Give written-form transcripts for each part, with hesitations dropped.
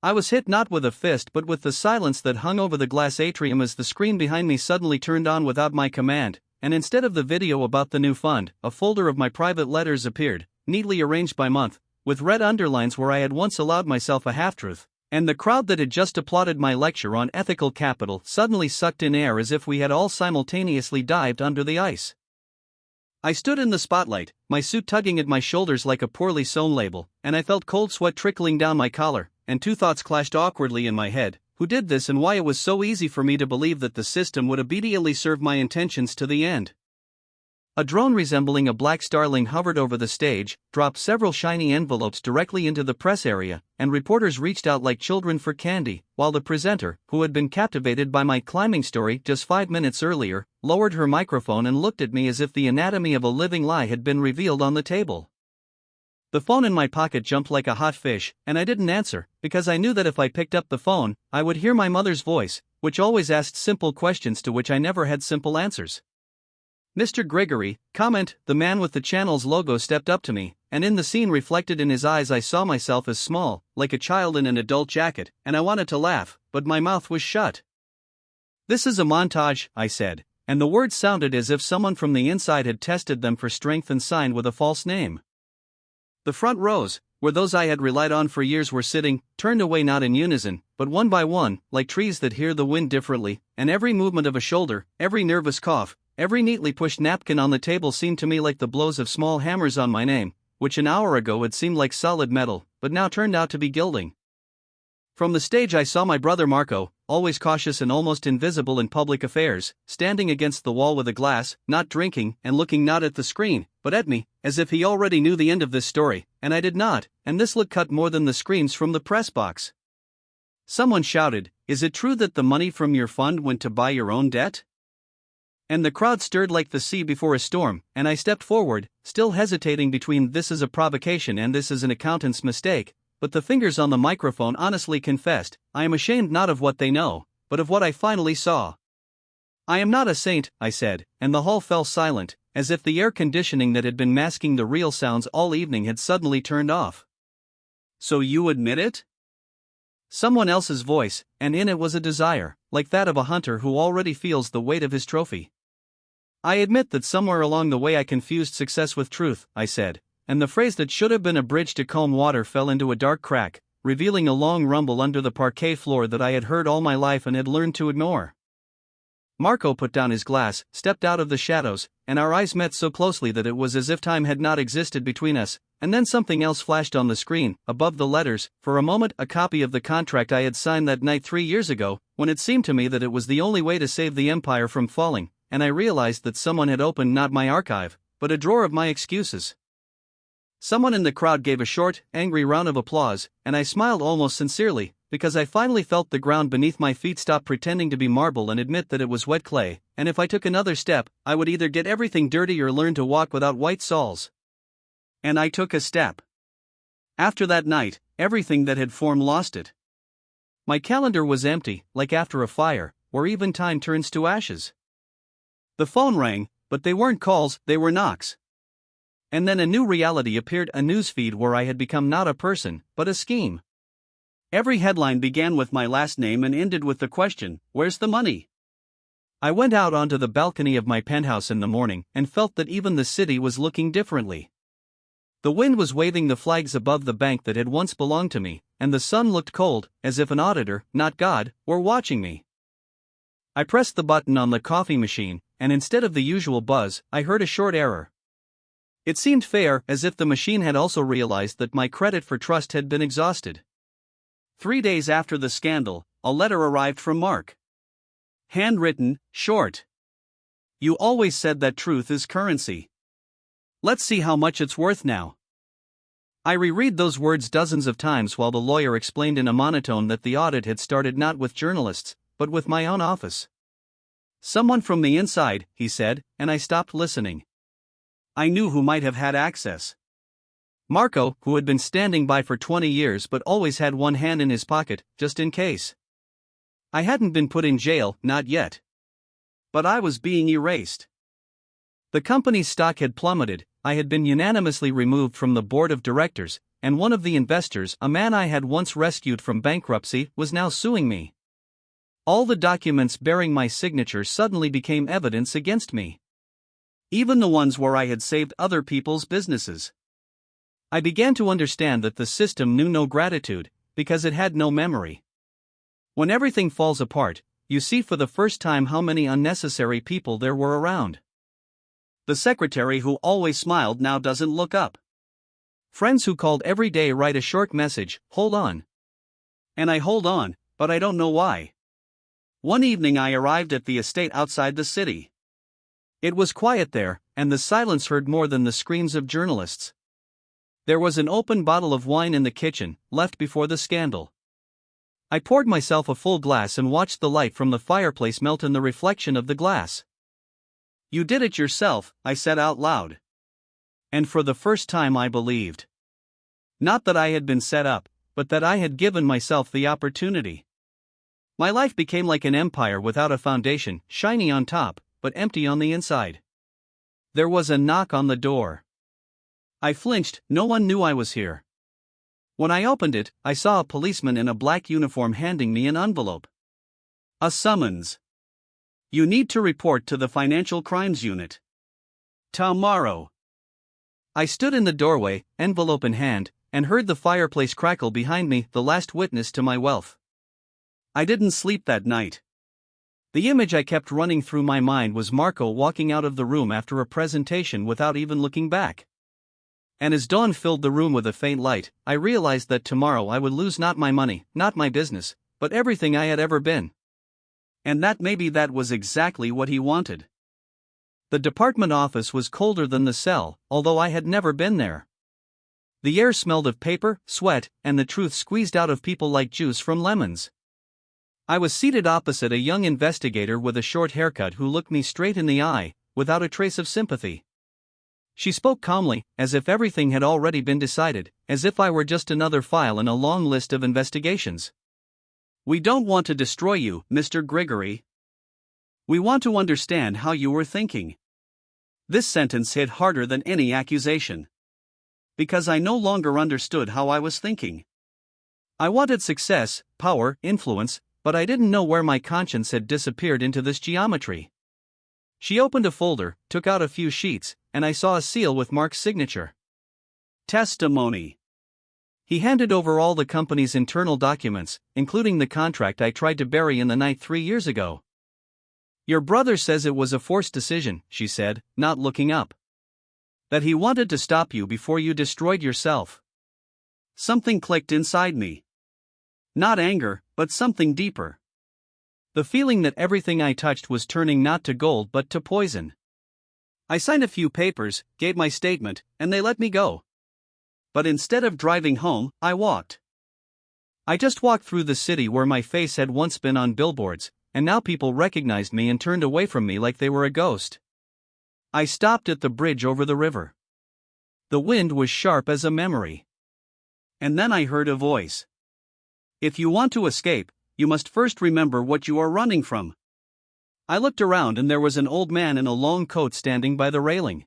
I was hit not with a fist but with the silence that hung over the glass atrium as the screen behind me suddenly turned on without my command, and instead of the video about the new fund, a folder of my private letters appeared, neatly arranged by month, with red underlines where I had once allowed myself a half-truth, and the crowd that had just applauded my lecture on ethical capital suddenly sucked in air as if we had all simultaneously dived under the ice. I stood in the spotlight, my suit tugging at my shoulders like a poorly sewn label, and I felt cold sweat trickling down my collar, and two thoughts clashed awkwardly in my head: who did this and why it was so easy for me to believe that the system would obediently serve my intentions to the end. A drone resembling a black starling hovered over the stage, dropped several shiny envelopes directly into the press area, and reporters reached out like children for candy, while the presenter, who had been captivated by my climbing story just 5 minutes earlier, lowered her microphone and looked at me as if the anatomy of a living lie had been revealed on the table. The phone in my pocket jumped like a hot fish, and I didn't answer, because I knew that if I picked up the phone, I would hear my mother's voice, which always asked simple questions to which I never had simple answers. Mr. Gregory, comment, the man with the channel's logo stepped up to me, and in the scene reflected in his eyes I saw myself as small, like a child in an adult jacket, and I wanted to laugh, but my mouth was shut. This is a montage, I said, and the words sounded as if someone from the inside had tested them for strength and signed with a false name. The front rows, where those I had relied on for years were sitting, turned away not in unison, but one by one, like trees that hear the wind differently, and every movement of a shoulder, every nervous cough, every neatly pushed napkin on the table seemed to me like the blows of small hammers on my name, which an hour ago had seemed like solid metal, but now turned out to be gilding. From the stage I saw my brother Marco, always cautious and almost invisible in public affairs, standing against the wall with a glass, not drinking, and looking not at the screen, but at me, as if he already knew the end of this story, and I did not, and this look cut more than the screams from the press box. Someone shouted, "Is it true that the money from your fund went to buy your own debt?" And the crowd stirred like the sea before a storm, and I stepped forward, still hesitating between this is a provocation and this is an accountant's mistake, but the fingers on the microphone honestly confessed, I am ashamed not of what they know, but of what I finally saw. I am not a saint, I said, and the hall fell silent, as if the air conditioning that had been masking the real sounds all evening had suddenly turned off. So you admit it? Someone else's voice, and in it was a desire, like that of a hunter who already feels the weight of his trophy. I admit that somewhere along the way I confused success with truth, I said, and the phrase that should have been a bridge to calm water fell into a dark crack, revealing a long rumble under the parquet floor that I had heard all my life and had learned to ignore. Marco put down his glass, stepped out of the shadows, and our eyes met so closely that it was as if time had not existed between us, and then something else flashed on the screen, above the letters, for a moment a copy of the contract I had signed that night 3 years ago, when it seemed to me that it was the only way to save the empire from falling, and I realized that someone had opened not my archive, but a drawer of my excuses. Someone in the crowd gave a short, angry round of applause, and I smiled almost sincerely, because I finally felt the ground beneath my feet stop pretending to be marble and admit that it was wet clay, and if I took another step, I would either get everything dirty or learn to walk without white soles. And I took a step. After that night, everything that had form lost it. My calendar was empty, like after a fire, where even time turns to ashes. The phone rang, but they weren't calls, they were knocks. And then a new reality appeared, a newsfeed where I had become not a person, but a scheme. Every headline began with my last name and ended with the question, "Where's the money?" I went out onto the balcony of my penthouse in the morning and felt that even the city was looking differently. The wind was waving the flags above the bank that had once belonged to me, and the sun looked cold, as if an auditor, not God, were watching me. I pressed the button on the coffee machine, and instead of the usual buzz, I heard a short error. It seemed fair, as if the machine had also realized that my credit for trust had been exhausted. 3 days after the scandal, a letter arrived from Mark. Handwritten, short. "You always said that truth is currency. Let's see how much it's worth now." I reread those words dozens of times while the lawyer explained in a monotone that the audit had started not with journalists, but with my own office. "Someone from the inside," he said, and I stopped listening. I knew who might have had access. Marco, who had been standing by for 20 years but always had one hand in his pocket, just in case. I hadn't been put in jail, not yet. But I was being erased. The company's stock had plummeted, I had been unanimously removed from the board of directors, and one of the investors, a man I had once rescued from bankruptcy, was now suing me. All the documents bearing my signature suddenly became evidence against me. Even the ones where I had saved other people's businesses. I began to understand that the system knew no gratitude, because it had no memory. When everything falls apart, you see for the first time how many unnecessary people there were around. The secretary who always smiled now doesn't look up. Friends who called every day write a short message, "Hold on." And I hold on, but I don't know why. One evening I arrived at the estate outside the city. It was quiet there, and the silence heard more than the screams of journalists. There was an open bottle of wine in the kitchen, left before the scandal. I poured myself a full glass and watched the light from the fireplace melt in the reflection of the glass. "You did it yourself," I said out loud. And for the first time I believed. Not that I had been set up, but that I had given myself the opportunity. My life became like an empire without a foundation, shiny on top, but empty on the inside. There was a knock on the door. I flinched, no one knew I was here. When I opened it, I saw a policeman in a black uniform handing me an envelope. A summons. "You need to report to the Financial Crimes Unit. Tomorrow." I stood in the doorway, envelope in hand, and heard the fireplace crackle behind me, the last witness to my wealth. I didn't sleep that night. The image I kept running through my mind was Marco walking out of the room after a presentation without even looking back. And as dawn filled the room with a faint light, I realized that tomorrow I would lose not my money, not my business, but everything I had ever been. And that maybe that was exactly what he wanted. The department office was colder than the cell, although I had never been there. The air smelled of paper, sweat, and the truth squeezed out of people like juice from lemons. I was seated opposite a young investigator with a short haircut who looked me straight in the eye, without a trace of sympathy. She spoke calmly, as if everything had already been decided, as if I were just another file in a long list of investigations. "We don't want to destroy you, Mr. Grigory. We want to understand how you were thinking." This sentence hit harder than any accusation. Because I no longer understood how I was thinking. I wanted success, power, influence, but I didn't know where my conscience had disappeared into this geometry. She opened a folder, took out a few sheets, and I saw a seal with Mark's signature. Testimony. He handed over all the company's internal documents, including the contract I tried to bury in the night 3 years ago. "Your brother says it was a forced decision," she said, not looking up. "That he wanted to stop you before you destroyed yourself." Something clicked inside me. Not anger, but something deeper. The feeling that everything I touched was turning not to gold but to poison. I signed a few papers, gave my statement, and they let me go. But instead of driving home, I walked. I just walked through the city where my face had once been on billboards, and now people recognized me and turned away from me like they were a ghost. I stopped at the bridge over the river. The wind was sharp as a memory. And then I heard a voice. "If you want to escape, you must first remember what you are running from." I looked around and there was an old man in a long coat standing by the railing.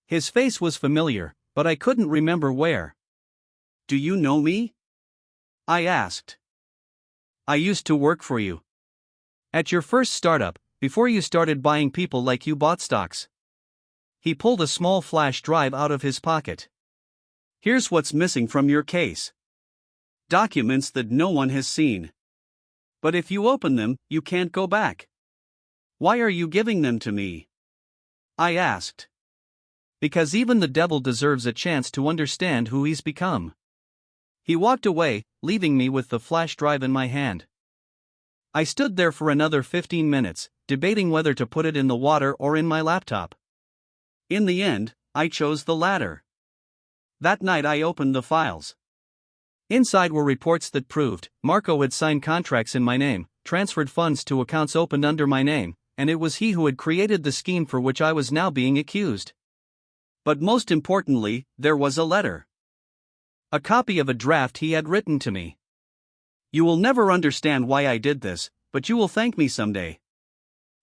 His face was familiar, but I couldn't remember where. "Do you know me?" I asked. "I used to work for you. At your first startup, before you started buying people like you bought stocks." He pulled a small flash drive out of his pocket. "Here's what's missing from your case. Documents that no one has seen. But if you open them, you can't go back." "Why are you giving them to me?" I asked. "Because even the devil deserves a chance to understand who he's become." He walked away, leaving me with the flash drive in my hand. I stood there for another 15 minutes, debating whether to put it in the water or in my laptop. In the end, I chose the latter. That night I opened the files. Inside were reports that proved Marco had signed contracts in my name, transferred funds to accounts opened under my name, and it was he who had created the scheme for which I was now being accused. But most importantly, there was a letter. A copy of a draft he had written to me. "You will never understand why I did this, but you will thank me someday.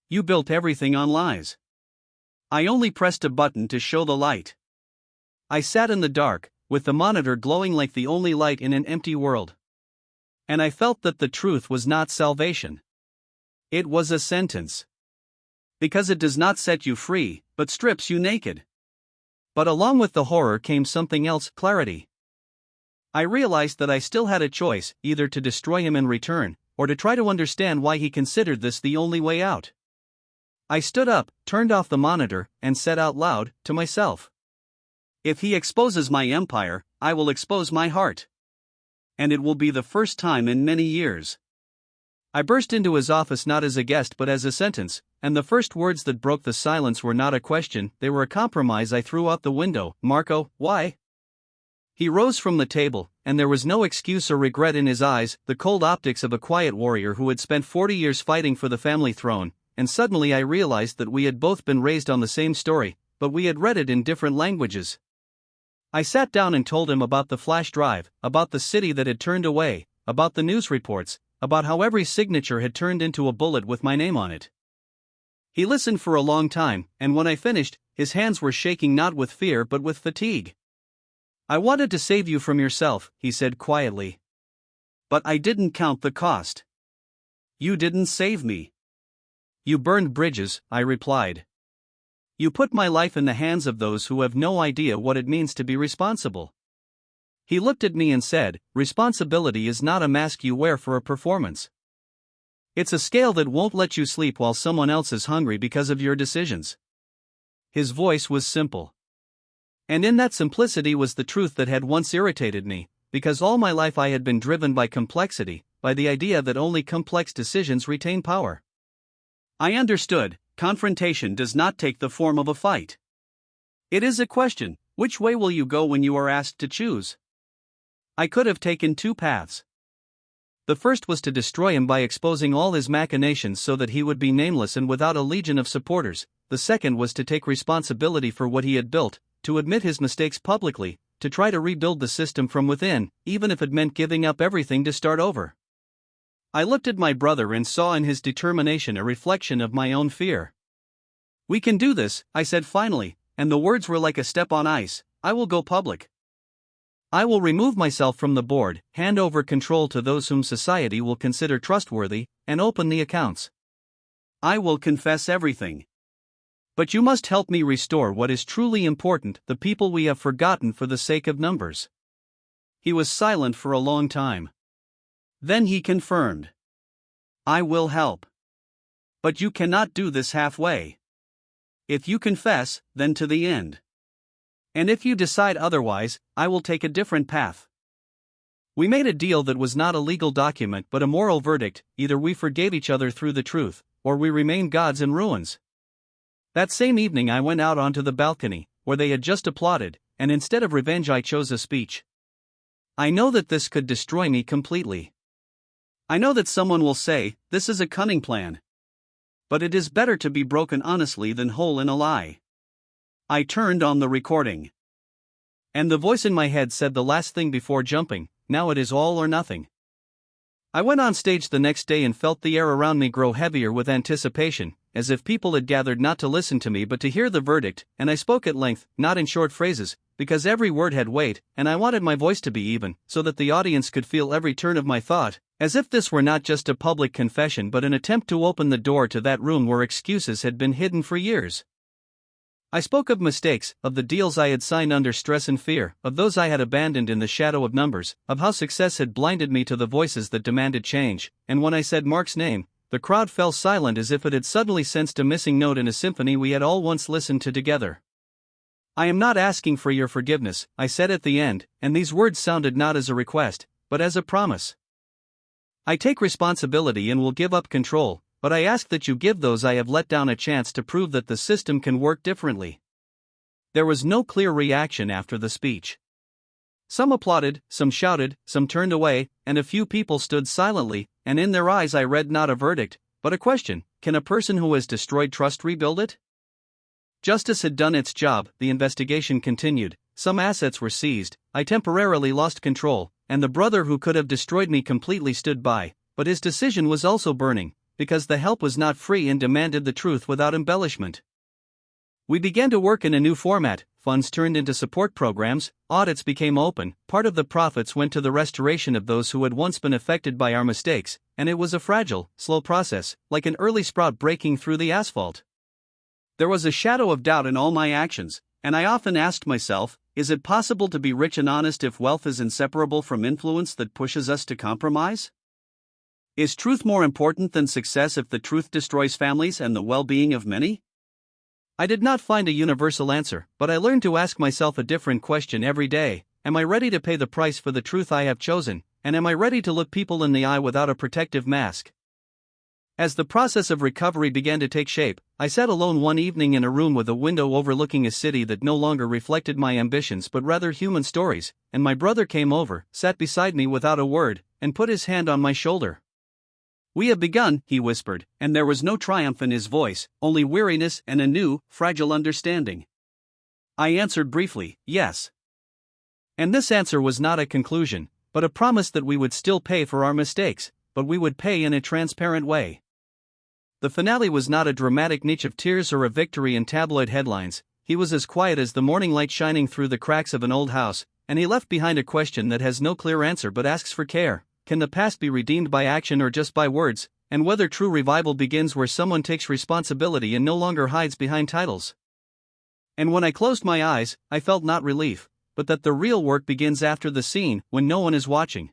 You built everything on lies. I only pressed a button to show the light. I sat in the dark, with the monitor glowing like the only light in an empty world. And I felt that the truth was not salvation. It was a sentence. Because it does not set you free, but strips you naked. But along with the horror came something else, clarity. I realized that I still had a choice, either to destroy him in return, or to try to understand why he considered this the only way out. I stood up, turned off the monitor, and said out loud, to myself, if he exposes my empire, I will expose my heart. And it will be the first time in many years. I burst into his office not as a guest but as a sentence, and the first words that broke the silence were not a question, they were a compromise I threw out the window. Marco, why? He rose from the table, and there was no excuse or regret in his eyes, the cold optics of a quiet warrior who had spent 40 years fighting for the family throne, and suddenly I realized that we had both been raised on the same story, but we had read it in different languages. I sat down and told him about the flash drive, about the city that had turned away, about the news reports, about how every signature had turned into a bullet with my name on it. He listened for a long time, and when I finished, his hands were shaking not with fear but with fatigue. I wanted to save you from yourself, he said quietly. But I didn't count the cost. You didn't save me. You burned bridges, I replied. You put my life in the hands of those who have no idea what it means to be responsible. He looked at me and said, responsibility is not a mask you wear for a performance. It's a scale that won't let you sleep while someone else is hungry because of your decisions. His voice was simple. And in that simplicity was the truth that had once irritated me, because all my life I had been driven by complexity, by the idea that only complex decisions retain power. I understood, confrontation does not take the form of a fight. It is a question, which way will you go when you are asked to choose? I could have taken two paths. The first was to destroy him by exposing all his machinations so that he would be nameless and without a legion of supporters. The second was to take responsibility for what he had built, to admit his mistakes publicly, to try to rebuild the system from within, even if it meant giving up everything to start over. I looked at my brother and saw in his determination a reflection of my own fear. We can do this, I said finally, and the words were like a step on ice. I will go public. I will remove myself from the board, hand over control to those whom society will consider trustworthy, and open the accounts. I will confess everything. But you must help me restore what is truly important, the people we have forgotten for the sake of numbers. He was silent for a long time. Then he confirmed. I will help. But you cannot do this halfway. If you confess, then to the end. And if you decide otherwise, I will take a different path. We made a deal that was not a legal document but a moral verdict, either we forgave each other through the truth, or we remain gods in ruins. That same evening I went out onto the balcony, where they had just applauded, and instead of revenge I chose a speech. I know that this could destroy me completely. I know that someone will say, this is a cunning plan. But it is better to be broken honestly than whole in a lie. I turned on the recording. And the voice in my head said the last thing before jumping, now it is all or nothing. I went on stage the next day and felt the air around me grow heavier with anticipation, as if people had gathered not to listen to me but to hear the verdict, and I spoke at length, not in short phrases, because every word had weight, and I wanted my voice to be even, so that the audience could feel every turn of my thought, as if this were not just a public confession but an attempt to open the door to that room where excuses had been hidden for years. I spoke of mistakes, of the deals I had signed under stress and fear, of those I had abandoned in the shadow of numbers, of how success had blinded me to the voices that demanded change, and when I said Mark's name, the crowd fell silent as if it had suddenly sensed a missing note in a symphony we had all once listened to together. I am not asking for your forgiveness, I said at the end, and these words sounded not as a request, but as a promise. I take responsibility and will give up control, but I ask that you give those I have let down a chance to prove that the system can work differently. There was no clear reaction after the speech. Some applauded, some shouted, some turned away, and a few people stood silently, and in their eyes I read not a verdict, but a question: can a person who has destroyed trust rebuild it? Justice had done its job, the investigation continued, some assets were seized, I temporarily lost control, and the brother who could have destroyed me completely stood by, but his decision was also burning, because the help was not free and demanded the truth without embellishment. We began to work in a new format, funds turned into support programs, audits became open, part of the profits went to the restoration of those who had once been affected by our mistakes, and it was a fragile, slow process, like an early sprout breaking through the asphalt. There was a shadow of doubt in all my actions, and I often asked myself, is it possible to be rich and honest if wealth is inseparable from influence that pushes us to compromise? Is truth more important than success if the truth destroys families and the well-being of many? I did not find a universal answer, but I learned to ask myself a different question every day. Am I ready to pay the price for the truth I have chosen, and am I ready to look people in the eye without a protective mask? As the process of recovery began to take shape, I sat alone one evening in a room with a window overlooking a city that no longer reflected my ambitions but rather human stories, and my brother came over, sat beside me without a word, and put his hand on my shoulder. "We have begun," he whispered, and there was no triumph in his voice, only weariness and a new, fragile understanding. I answered briefly, yes. And this answer was not a conclusion, but a promise that we would still pay for our mistakes, but we would pay in a transparent way. The finale was not a dramatic niche of tears or a victory in tabloid headlines. He was as quiet as the morning light shining through the cracks of an old house, and he left behind a question that has no clear answer but asks for care. Can the past be redeemed by action or just by words, and whether true revival begins where someone takes responsibility and no longer hides behind titles? And when I closed my eyes, I felt not relief, but that the real work begins after the scene, when no one is watching.